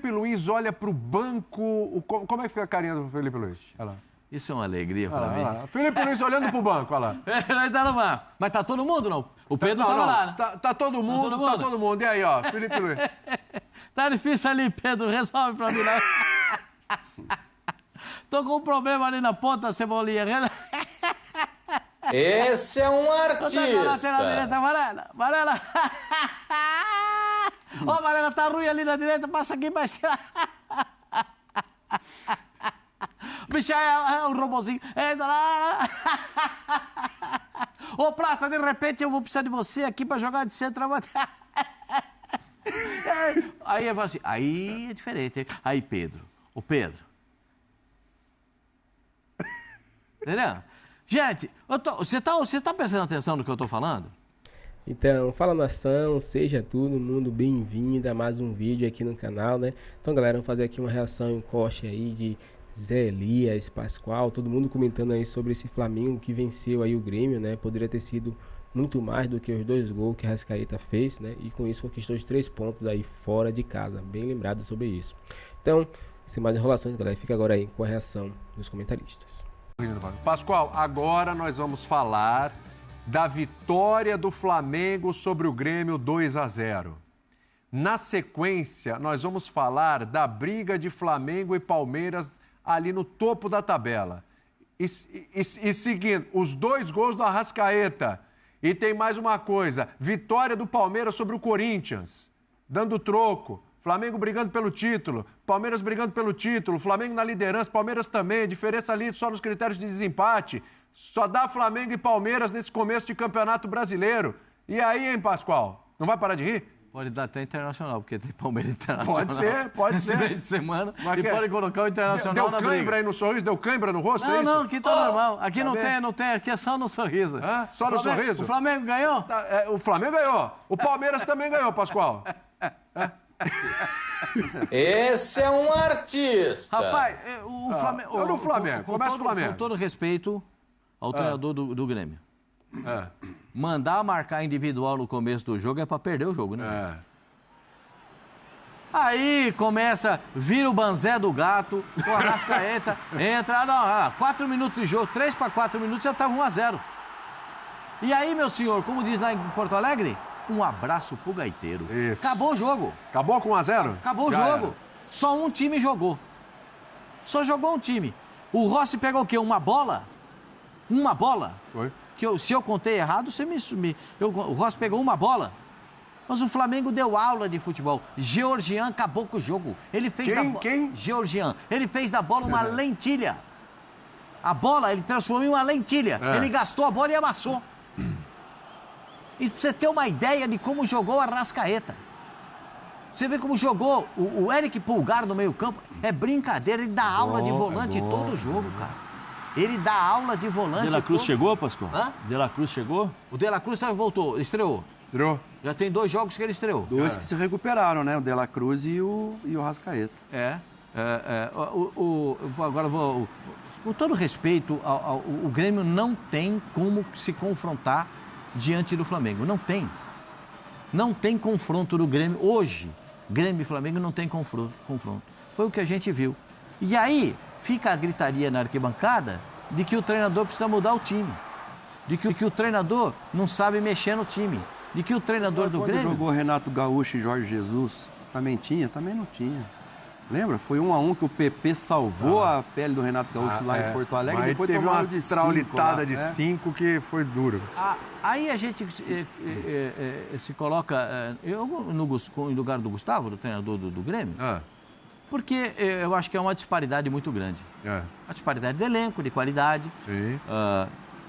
Felipe Luiz olha para o banco... Como é que fica a carinha do Felipe Luiz? Olha lá. Isso é uma alegria para mim. Felipe Luiz olhando pro banco, olha lá. Ele tá no banco. Mas tá todo mundo, não? O Pedro tava lá, né? Tá todo mundo, tá todo mundo. E aí, ó, Felipe Luiz. Tá difícil ali, Pedro. Resolve pra mim, né? Tô com um problema ali na ponta, Cebolinha. Esse é um artista. Na lateral direita, Varela. Ó, Varela tá ruim ali na direita, passa aqui pra esquerda. Bicho, é um robozinho. Entra lá. Ô, Plata, de repente eu vou precisar de você aqui pra jogar de centroavante. Aí eu falo assim, aí é diferente. Aí, Pedro. Ô, Pedro. Entendeu? Gente, você tá prestando atenção no que eu tô falando? Então, fala nação, seja todo mundo bem-vindo a mais um vídeo aqui no canal, né? Então, galera, vamos fazer aqui uma reação em corte aí de Zé Elias, Pascoal, todo mundo comentando aí sobre esse Flamengo que venceu aí o Grêmio, né? Poderia ter sido muito mais do que os 2 gols que a Arrascaeta fez, né? E com isso conquistou os 3 pontos aí fora de casa, bem lembrado sobre isso. Então, sem mais enrolações, galera, fica agora aí com a reação dos comentaristas. Pascoal, agora nós vamos falar da vitória do Flamengo sobre o Grêmio 2-0. Na sequência, nós vamos falar da briga de Flamengo e Palmeiras ali no topo da tabela. E seguindo, os 2 gols do Arrascaeta. E tem mais uma coisa, vitória do Palmeiras sobre o Corinthians, dando troco. Flamengo brigando pelo título, Palmeiras brigando pelo título, Flamengo na liderança, Palmeiras também, diferença ali só nos critérios de desempate. Só dá Flamengo e Palmeiras nesse começo de campeonato brasileiro. E aí, hein, Pascoal? Não vai parar de rir? Pode dar até Internacional, porque tem Palmeiras Internacional. Pode ser. Nesse meio de semana. E pode colocar o Internacional na briga. Deu cãibra aí no sorriso? Deu cãibra no rosto? Não, aqui tá normal. Aqui não tem, aqui é só no sorriso. Só no sorriso? O Flamengo ganhou? O Flamengo ganhou. O Palmeiras também ganhou, Pascoal. Esse é um artista. Rapaz, o Flamengo... Olha o Flamengo, começa o Flamengo. Com todo respeito ao treinador do Grêmio. Mandar marcar individual no começo do jogo é pra perder o jogo, né? Aí começa, vira o banzé do gato, com a Arrascaeta, entra, 4 minutos de jogo, 3 para 4 minutos, já tava 1-0. E aí, meu senhor, como diz lá em Porto Alegre, um abraço pro gaiteiro. Isso. Acabou o jogo. Acabou com 1-0? Acabou o jogo. Era. Só um time jogou. Só jogou um time. O Rossi pegou o quê? Uma bola? Uma bola? Foi. Se eu contei errado, o Rossi pegou uma bola. Mas o Flamengo deu aula de futebol. Georgian acabou com o jogo. Ele fez Quem? Georgian. Ele fez da bola uma lentilha. A bola ele transformou em uma lentilha. Ele gastou a bola e amassou. E pra você ter uma ideia de como jogou a Arrascaeta. Você vê como jogou o Eric Pulgar no meio campo. É brincadeira, ele dá aula de volante todo jogo, cara. Ele dá aula de volante. De La Cruz chegou, Pascoal? De La Cruz chegou? O De La Cruz voltou, estreou. Já tem 2 jogos que ele estreou. 2 que se recuperaram, né? O De La Cruz e o Arrascaeta. Agora com todo respeito, o Grêmio não tem como se confrontar diante do Flamengo. Não tem. Não tem confronto do Grêmio. Hoje, Grêmio e Flamengo não tem confronto. Foi o que a gente viu. E aí, fica a gritaria na arquibancada de que o treinador precisa mudar o time. De que o treinador não sabe mexer no time. De que o treinador do Grêmio... Quando jogou Renato Gaúcho e Jorge Jesus, também tinha? Também não tinha. Lembra? Foi 1-1 que o PP salvou a pele do Renato Gaúcho lá em Porto Alegre. Mas Depois teve uma de traulitada de 5 que foi duro. Aí a gente se coloca... eu no lugar do Gustavo, do treinador do Grêmio, porque eu acho que é uma disparidade muito grande. Uma disparidade de elenco, de qualidade. Sim.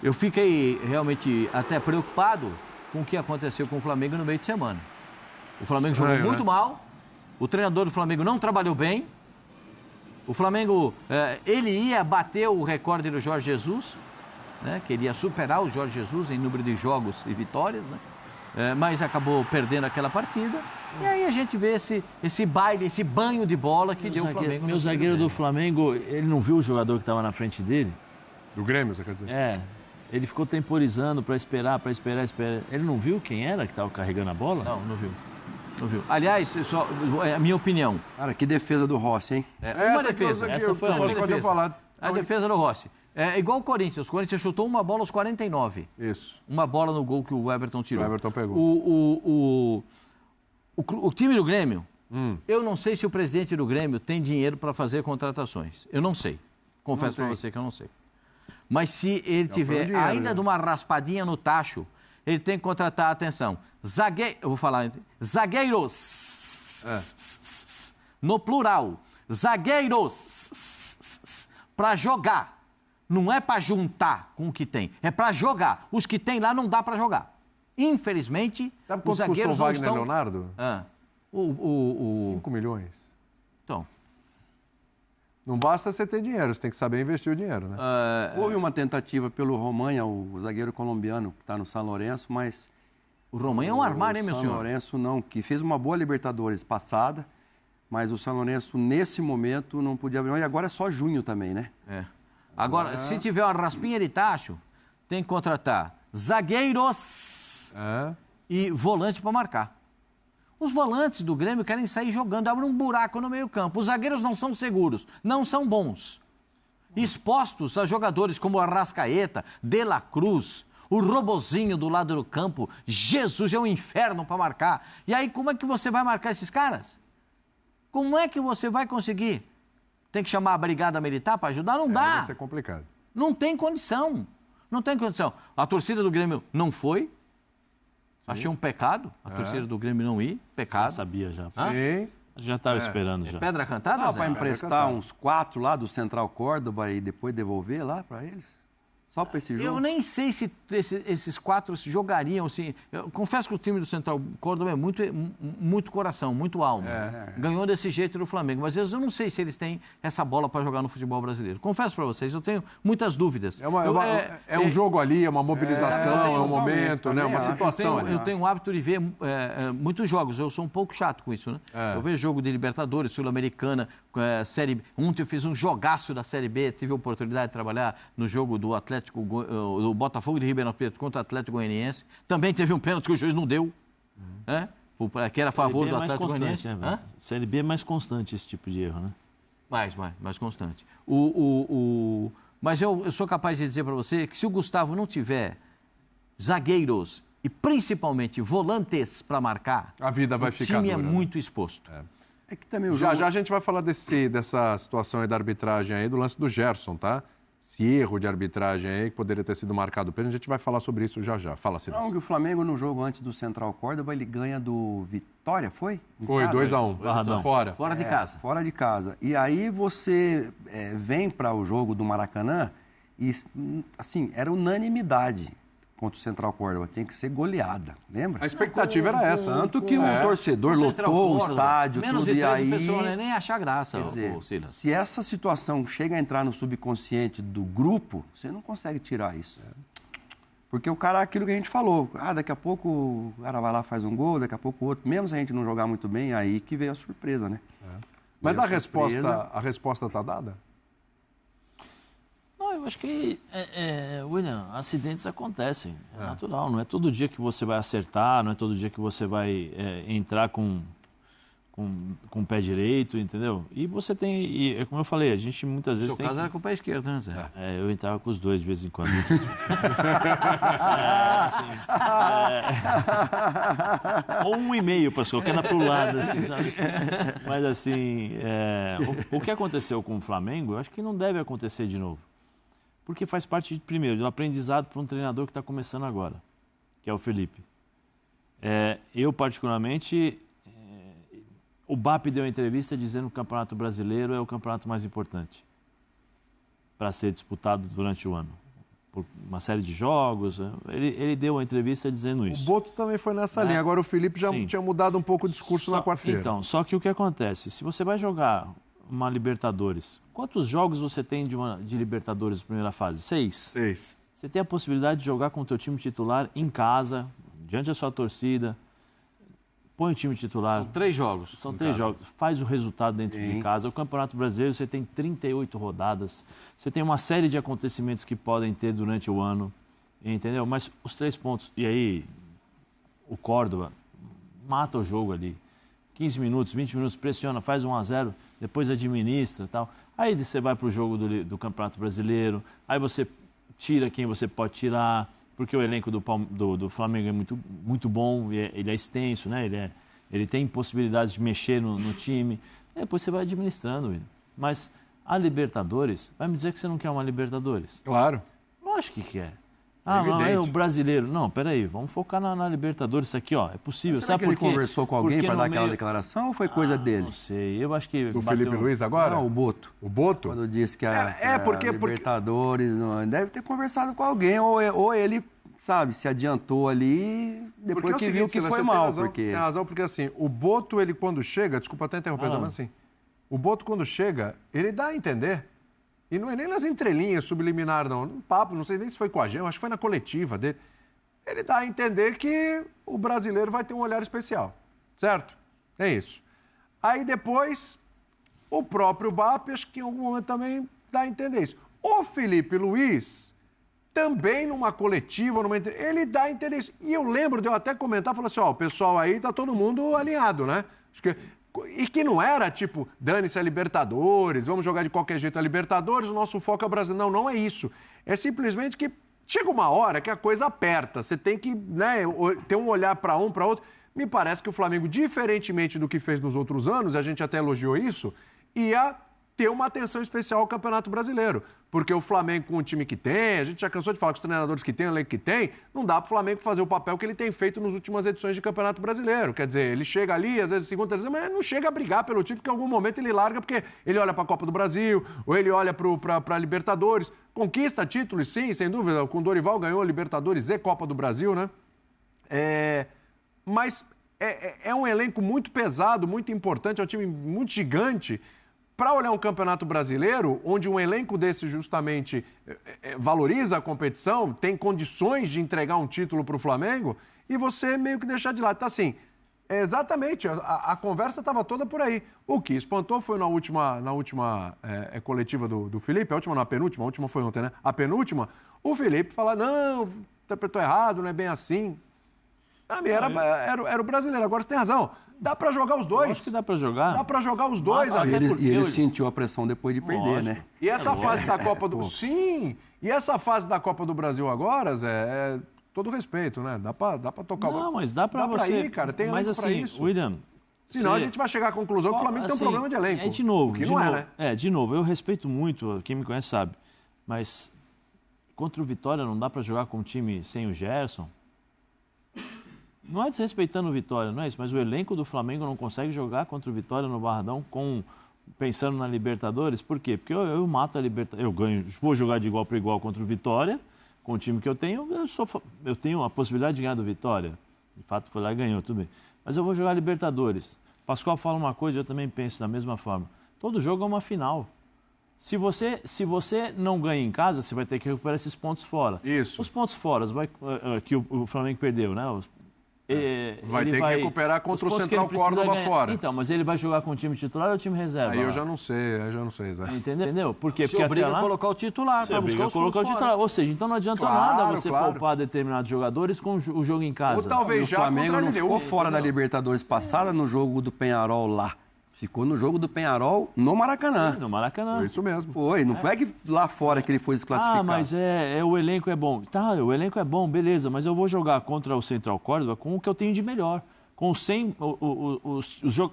Eu fiquei realmente até preocupado com o que aconteceu com o Flamengo no meio de semana. O Flamengo jogou muito mal, o treinador do Flamengo não trabalhou bem, o Flamengo, ele ia bater o recorde do Jorge Jesus, né, queria superar o Jorge Jesus em número de jogos e vitórias, né, mas acabou perdendo aquela partida. E aí a gente vê esse baile, esse banho de bola que deu o Flamengo. Meu zagueiro do Flamengo, ele não viu o jogador que estava na frente dele? Do Grêmio, você quer dizer? Ele ficou temporizando para esperar. Ele não viu quem era que estava carregando a bola? Não viu. Não viu. Aliás, é a minha opinião. Cara, que defesa do Rossi, hein? Uma defesa. Essa foi a defesa. A defesa do Rossi. É igual o Corinthians. O Corinthians chutou uma bola aos 49. Isso. Uma bola no gol que o Everton tirou. O Everton pegou. O time do Grêmio, eu não sei se o presidente do Grêmio tem dinheiro para fazer contratações. Eu não sei. Confesso para você que eu não sei. Mas se ele tiver dinheiro, ainda de uma raspadinha no tacho, ele tem que contratar, atenção, eu vou falar, zagueiros, no plural, zagueiros, para jogar. Não é para juntar com o que tem, é para jogar. Os que tem lá não dá para jogar. Infelizmente, sabe os quanto zagueiros custou o não Wagner estão... Leonardo? 5 milhões. Então... Não basta você ter dinheiro, você tem que saber investir o dinheiro, né? Houve uma tentativa pelo Romanha, o zagueiro colombiano, que está no São Lourenço, mas... O Romanha é um armário, hein, meu senhor? O São Lourenço não, que fez uma boa Libertadores passada, mas o São Lourenço, nesse momento, não podia abrir. E agora é só junho também, né? Agora, se tiver uma raspinha de tacho, tem que contratar zagueiros e volante para marcar. Os volantes do Grêmio querem sair jogando, abrem um buraco no meio-campo. Os zagueiros não são seguros, não são bons. Expostos a jogadores como Arrascaeta, De La Cruz, o Robozinho do lado do campo. Jesus, é um inferno para marcar. E aí, como é que você vai marcar esses caras? Como é que você vai conseguir? Tem que chamar a Brigada Militar para ajudar? Não dá. Vai ser complicado. Não tem condição. Não tem condição. A torcida do Grêmio não foi. Achei um pecado a torcida do Grêmio não ir. Pecado. Já sabia já. Sim. Já estava esperando já. Pedra cantada, Zé? Para emprestar uns 4 lá do Central Córdoba e depois devolver lá para eles? Só para esse jogo? Eu nem sei se esses 4 jogariam assim. Eu confesso que o time do Central Córdoba é muito coração, muito alma. Ganhou desse jeito do Flamengo. Mas eu não sei se eles têm essa bola para jogar no futebol brasileiro. Confesso para vocês, eu tenho muitas dúvidas. É um jogo ali, é uma mobilização, é um momento, né? Uma situação. Eu tenho o hábito de ver muitos jogos. Eu sou um pouco chato com isso, né? Eu vejo jogo de Libertadores, Sul-Americana, Série B. Ontem eu fiz um jogaço da Série B, tive a oportunidade de trabalhar no jogo do do Botafogo de Ribeirão Preto contra o Atlético Goianiense. Também teve um pênalti que o juiz não deu, que era a favor do Atlético Goianiense. Série B é mais constante esse tipo de erro, né? Mais constante. Mas eu sou capaz de dizer para você que se o Gustavo não tiver zagueiros e principalmente volantes para marcar, a vida vai ficar dura. O time é né? muito exposto. É que também o jogo... Já a gente vai falar dessa situação aí da arbitragem aí, do lance do Gerson, tá? Esse erro de arbitragem aí, que poderia ter sido marcado pênalti, a gente vai falar sobre isso já. Fala, Silas. Não, que o Flamengo no jogo antes do Central Córdoba, ele ganha do Vitória, foi? Foi, 2-1. Fora de casa. Fora de casa. E aí você vem para o jogo do Maracanã e, assim, era unanimidade contra o Central Córdoba. Tinha que ser goleada, lembra? A expectativa era essa. Tanto que o torcedor lotou o estádio, menos tudo, de 13 e aí... pessoas nem achar graça, Quer dizer, Silas. se essa situação chega a entrar no subconsciente do grupo, você não consegue tirar isso. Porque o cara, aquilo que a gente falou, daqui a pouco o cara vai lá faz um gol, daqui a pouco o outro, mesmo se a gente não jogar muito bem, aí que veio a surpresa, né? Mas a resposta está dada? Não, eu acho que, William, acidentes acontecem, é natural. Não é todo dia que você vai acertar, não é todo dia que você vai entrar com o pé direito, entendeu? E você tem, como eu falei, a gente muitas vezes tem... No seu caso era com o pé esquerdo, né, Zé? Eu entrava com os dois de vez em quando. Ou 1,5 para colocar pro lado, assim, sabe? Mas assim, o que aconteceu com o Flamengo, eu acho que não deve acontecer de novo. Porque faz parte, primeiro, do aprendizado para um treinador que está começando agora, que é o Felipe. Eu, particularmente, o BAP deu uma entrevista dizendo que o Campeonato Brasileiro é o campeonato mais importante para ser disputado durante o ano. Por uma série de jogos, ele deu uma entrevista dizendo isso. O Boto também foi nessa linha, agora o Felipe já tinha mudado um pouco o discurso na quarta-feira. Então, só que o que acontece? Se você vai jogar uma Libertadores, quantos jogos você tem de Libertadores na primeira fase? 6? 6. Você tem a possibilidade de jogar com o teu time titular em casa, diante da sua torcida. Põe o time titular. São 3 jogos. São 3 jogos. Faz o resultado dentro de casa. O Campeonato Brasileiro, você tem 38 rodadas. Você tem uma série de acontecimentos que podem ter durante o ano. Entendeu? Mas os 3 pontos... E aí, o Córdoba mata o jogo ali. 15 minutos, 20 minutos, pressiona, faz 1-0, depois administra e tal. Aí você vai para o jogo do Campeonato Brasileiro, aí você tira quem você pode tirar, porque o elenco do Flamengo é muito bom, ele é extenso, né? Ele tem possibilidades de mexer no time. Depois você vai administrando, William. Mas a Libertadores, vai me dizer que você não quer uma Libertadores? Claro. Lógico que quer. Não, é o brasileiro. Não, peraí, vamos focar na Libertadores. Isso aqui, ó, é possível. Será que ele conversou com alguém para dar aquela declaração ou foi coisa dele? Não sei, eu acho que... Do Felipe Luiz agora? Não, o Boto. O Boto? Quando disse que porque Libertadores, deve ter conversado com alguém, ou ele, sabe, se adiantou ali, depois que viu que foi mal. Tem razão, porque assim, o Boto, ele quando chega, desculpa até interromper, mas assim, o Boto quando chega, ele dá a entender... E não é nem nas entrelinhas, subliminar, não. No papo, não sei nem se foi com a Gema, acho que foi na coletiva dele. Ele dá a entender que o brasileiro vai ter um olhar especial, certo? É isso. Aí depois, o próprio BAP, acho que em algum momento também dá a entender isso. O Felipe Luiz, também numa coletiva, ele dá a entender isso. E eu lembro de eu até comentar, falar assim, ó, o pessoal aí tá todo mundo alinhado, né? Acho que... E que não era tipo, dane-se a Libertadores, vamos jogar de qualquer jeito a Libertadores, o nosso foco é o Brasil. Não, não é isso. É simplesmente que chega uma hora que a coisa aperta. Você tem que, né, ter um olhar para um, para outro. Me parece que o Flamengo, diferentemente do que fez nos outros anos, a gente até elogiou isso, ia ter uma atenção especial ao Campeonato Brasileiro. Porque o Flamengo, com o time que tem, a gente já cansou de falar com os treinadores que tem, o elenco que tem, não dá para o Flamengo fazer o papel que ele tem feito nas últimas edições de Campeonato Brasileiro. Quer dizer, ele chega ali, às vezes segunda, terceira, mas não chega a brigar pelo time, porque em algum momento ele larga, porque ele olha para a Copa do Brasil, ou ele olha para a Libertadores. Conquista títulos, sim, sem dúvida. Com o Dorival ganhou a Libertadores e Copa do Brasil, né? Mas é um elenco muito pesado, muito importante, é um time muito gigante. Para olhar um campeonato brasileiro, onde um elenco desse justamente valoriza a competição, tem condições de entregar um título para o Flamengo, e você meio que deixar de lado. Então, assim, exatamente, a conversa estava toda por aí. O que espantou foi na última coletiva do Felipe, a última não, a penúltima, a última foi ontem, né? A penúltima, o Felipe fala, não, interpretou errado, não é bem assim. Pra mim, era o brasileiro. Agora você tem razão. Dá pra jogar os dois. Acho que dá pra jogar. Dá pra jogar os dois. E ele sentiu a pressão depois de perder, né? E essa fase da Copa do... Sim! E essa fase da Copa do Brasil agora, Zé, todo respeito, né? Dá pra tocar o... Não, mas dá pra você... Dá pra ir, cara. Tem mas elenco assim, pra isso. William... Senão a gente vai chegar à conclusão que o Flamengo tem um problema de elenco. De novo. Que não é, né? De novo. Eu respeito muito, quem me conhece sabe. Mas contra o Vitória não dá pra jogar com um time sem o Gerson? Não é desrespeitando o Vitória, não é isso, mas o elenco do Flamengo não consegue jogar contra o Vitória no Barradão pensando na Libertadores. Por quê? Porque eu mato a Libertadores, eu ganho, vou jogar de igual para igual contra o Vitória, com o time que eu tenho, eu tenho a possibilidade de ganhar do Vitória. De fato, foi lá e ganhou, tudo bem. Mas eu vou jogar Libertadores. Pascoal fala uma coisa, eu também penso da mesma forma. Todo jogo é uma final. Se você não ganha em casa, você vai ter que recuperar esses pontos fora. Isso. Os pontos fora que o Flamengo perdeu, né? Vai ter que recuperar contra o Central Córdoba fora. Então, mas ele vai jogar com o time titular ou o time reserva? Aí eu já não sei, Zé. Entendeu? Por quê? Porque obriga a colocar o titular. Você obriga a colocar o titular. Ou seja, então não adianta nada você poupar determinados jogadores com o jogo em casa. Ou talvez já o Flamengo não ficou fora da Libertadores passada no jogo do Peñarol lá. Ficou no jogo do Peñarol no Maracanã. Sim, no Maracanã. Foi isso mesmo. Foi, não foi que lá fora que ele foi desclassificado. Mas o elenco é bom. Tá, o elenco é bom, beleza, mas eu vou jogar contra o Central Córdoba com o que eu tenho de melhor. Com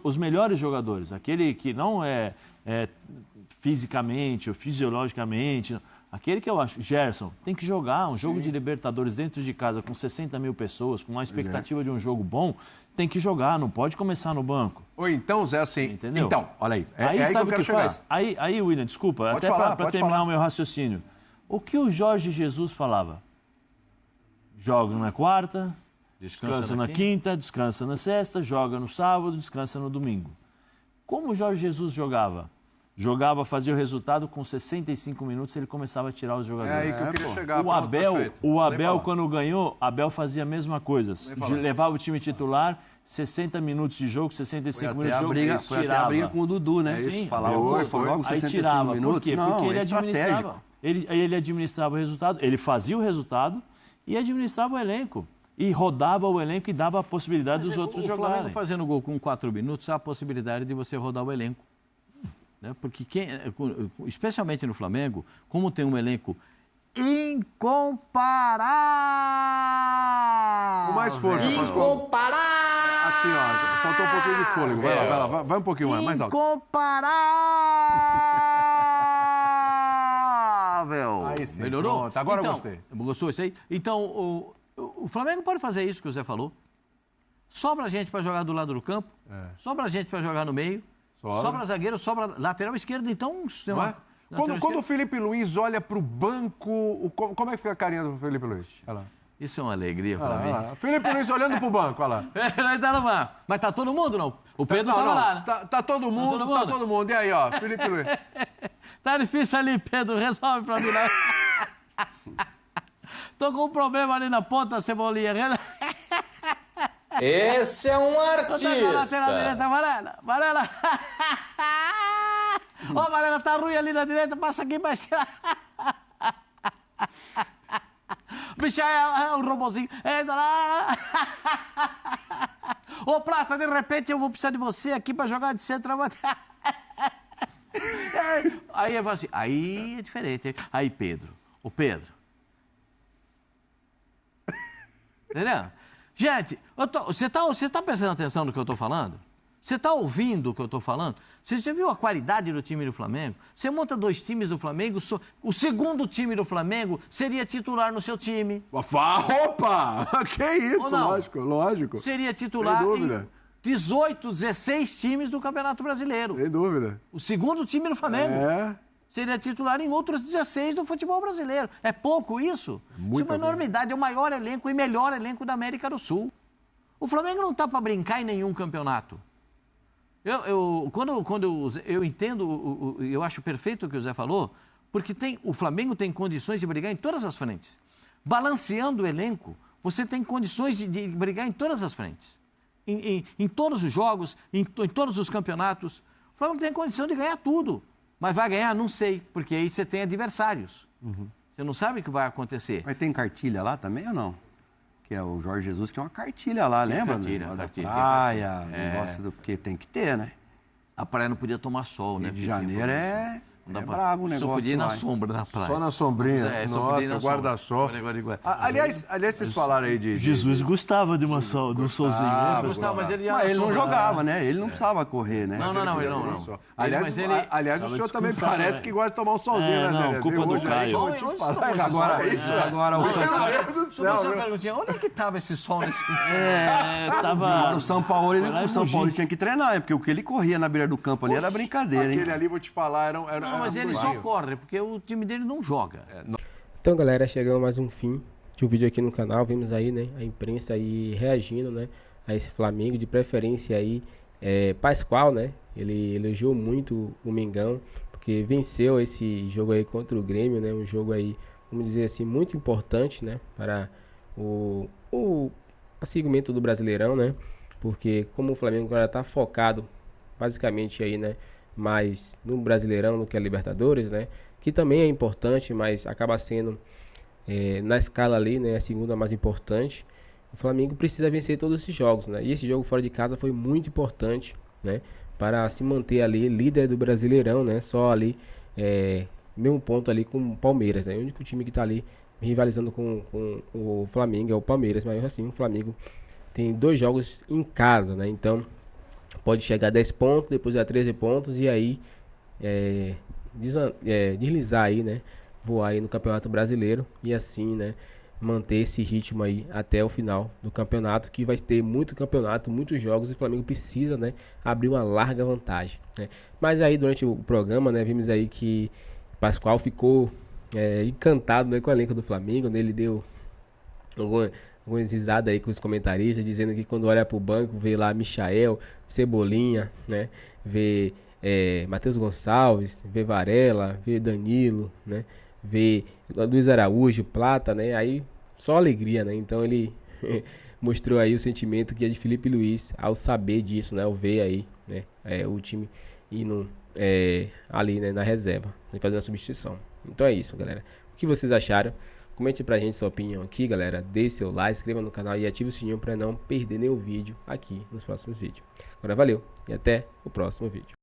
os melhores jogadores. Aquele que não é fisicamente ou fisiologicamente... Aquele que eu acho, Gerson, tem que jogar um jogo de Libertadores dentro de casa com 60 mil pessoas, com uma expectativa de um jogo bom, tem que jogar, não pode começar no banco. Ou então, Zé, assim... Entendeu? Então, olha aí. Aí sabe que eu o que faz? Aí, William, desculpa, pode até para terminar falar. o meu raciocínio. O que o Jorge Jesus falava? Joga na quarta, descansa na quinta, descansa na sexta, joga no sábado, descansa no domingo. Como o Jorge Jesus jogava? Fazia o resultado, com 65 minutos ele começava a tirar os jogadores. É aí que eu queria chegar. O Abel, quando ganhou, Abel fazia a mesma coisa. Levava o time titular, 60 minutos de jogo, 65 minutos de jogo, foi até a briga com o Dudu, né? Sim, falava, só logo 65 aí tirava. minutos. Por quê? Não, porque ele administrava o resultado, ele fazia o resultado e administrava o elenco. e rodava o elenco e dava a possibilidade dos outros o jogarem. Flamengo fazendo gol com 4 minutos, há a possibilidade de você rodar o elenco. Né? Porque, especialmente no Flamengo, como tem um elenco incomparável. Com mais força, Incomparável! Assim, ó, faltou um pouquinho de fôlego. Vai lá, vai um pouquinho mais alto. Incomparável. Aí sim, Melhorou? pronto, agora eu então, gostei. Gostou isso aí? Então, o Flamengo pode fazer isso que o Zé falou. Sobra gente para jogar do lado do campo, sobra gente para jogar no meio, sobra zagueiro, sobra lateral esquerdo, então... Não é? Quando o Felipe Luiz olha para o banco, como é que fica a carinha do Felipe Luiz? Olha lá. Isso é uma alegria para mim. Felipe Luiz olhando pro banco, olha lá. Ele tá no banco. Mas tá todo mundo, não? O Pedro tava lá, né? Tá todo mundo, tá todo mundo. E aí, ó, Felipe Luiz. Tá difícil ali, Pedro. Resolve pra mim, né? Tô com um problema ali na ponta, Cebolinha. Esse é um artista. Na lateral direita, Varela. Ó, Varela tá ruim ali na direita, passa aqui pra esquerda. Bicho, é um robozinho. Entra lá. Ô, Plata, de repente eu vou precisar de você aqui pra jogar de centroavante. Aí eu falo assim, aí é diferente. Aí, Pedro. Ô, Pedro. Entendeu? Gente, você tá prestando atenção no que eu tô falando? Você está ouvindo o que eu estou falando? Você já viu a qualidade do time do Flamengo? Você monta 2 times do Flamengo, o segundo time do Flamengo seria titular no seu time. Opa! Que isso, lógico. Seria titular sem dúvida. em 18, 16 times do Campeonato Brasileiro. Sem dúvida. O segundo time do Flamengo. Seria titular em outros 16 do futebol brasileiro. É pouco isso? Isso é uma enormidade. É o maior elenco e melhor elenco da América do Sul. O Flamengo não está para brincar em nenhum campeonato. Quando eu entendo, eu acho perfeito o que o Zé falou, porque o Flamengo tem condições de brigar em todas as frentes. Balanceando o elenco, você tem condições de brigar em todas as frentes. Em todos os jogos, em todos os campeonatos. O Flamengo tem condição de ganhar tudo. Mas vai ganhar? Não sei, porque aí você tem adversários. Você não sabe o que vai acontecer. Mas tem cartilha lá também ou não? Que é o Jorge Jesus que tinha uma cartilha lá, lembra? Cartilha. Praia, negócio do... Porque tem que ter, né? A praia não podia tomar sol, né? Rio de Janeiro é brabo o negócio. Só podia ir na lá. sombra na praia. Só na sombrinha. Nossa, guarda-sol. Aliás, vocês falaram aí de... Jesus gostava de um solzinho, né? Gostava, mas ele não jogava, né? Ele não precisava correr, né? Não, ele não. Aliás, o senhor também parece que gosta de tomar um solzinho, né, Zé? Não, culpa do Caio. Agora o São Paulo... Onde é que estava esse sol nesse Agora o São Paulo tinha que treinar, porque o que ele corria na beira do campo ali era brincadeira, hein? Aquele ali, vou te falar, Não, mas ele só corre, porque o time dele não joga. Então, galera, chegamos mais um fim de um vídeo aqui no canal. Vimos aí, né, a imprensa aí reagindo, né, a esse Flamengo, de preferência aí, Pascoal, né, ele elogiou muito o Mengão, porque venceu esse jogo aí contra o Grêmio, né, um jogo aí, vamos dizer assim, muito importante, né, para o segmento do Brasileirão, né, porque como o Flamengo agora está focado basicamente aí, né, mais no Brasileirão do que a Libertadores, né, que também é importante, mas acaba sendo na escala ali, né, a segunda mais importante. O Flamengo precisa vencer todos esses jogos, né, e esse jogo fora de casa foi muito importante, né, para se manter ali líder do Brasileirão, né, só ali mesmo ponto ali com o Palmeiras, né, o único time que está ali rivalizando com o Flamengo é o Palmeiras, mas assim o Flamengo tem 2 jogos em casa, né, então pode chegar a 10 pontos, depois a 13 pontos e aí deslizar aí, né, voar aí no Campeonato Brasileiro e assim, né, manter esse ritmo aí até o final do campeonato, que vai ter muito campeonato, muitos jogos e o Flamengo precisa, né, abrir uma larga vantagem, né. Mas aí durante o programa, né, vimos aí que Pascoal ficou encantado, né, com o elenco do Flamengo, né, ele deu algumas risadas aí com os comentaristas, dizendo que quando olha pro banco vê lá Michael, Cebolinha, né, vê Matheus Gonçalves, vê Varela, vê Danilo, né, vê Luiz Araújo, Plata, né, aí só alegria, né, então ele mostrou aí o sentimento que é de Felipe Luiz ao saber disso, né, ao ver aí, né, o time indo ali, né, na reserva, fazendo a substituição. Então é isso, galera. O que vocês acharam? Comente pra gente sua opinião aqui, galera. Deixe seu like, inscreva no canal e ative o sininho para não perder nenhum vídeo aqui nos próximos vídeos. Agora valeu e até o próximo vídeo.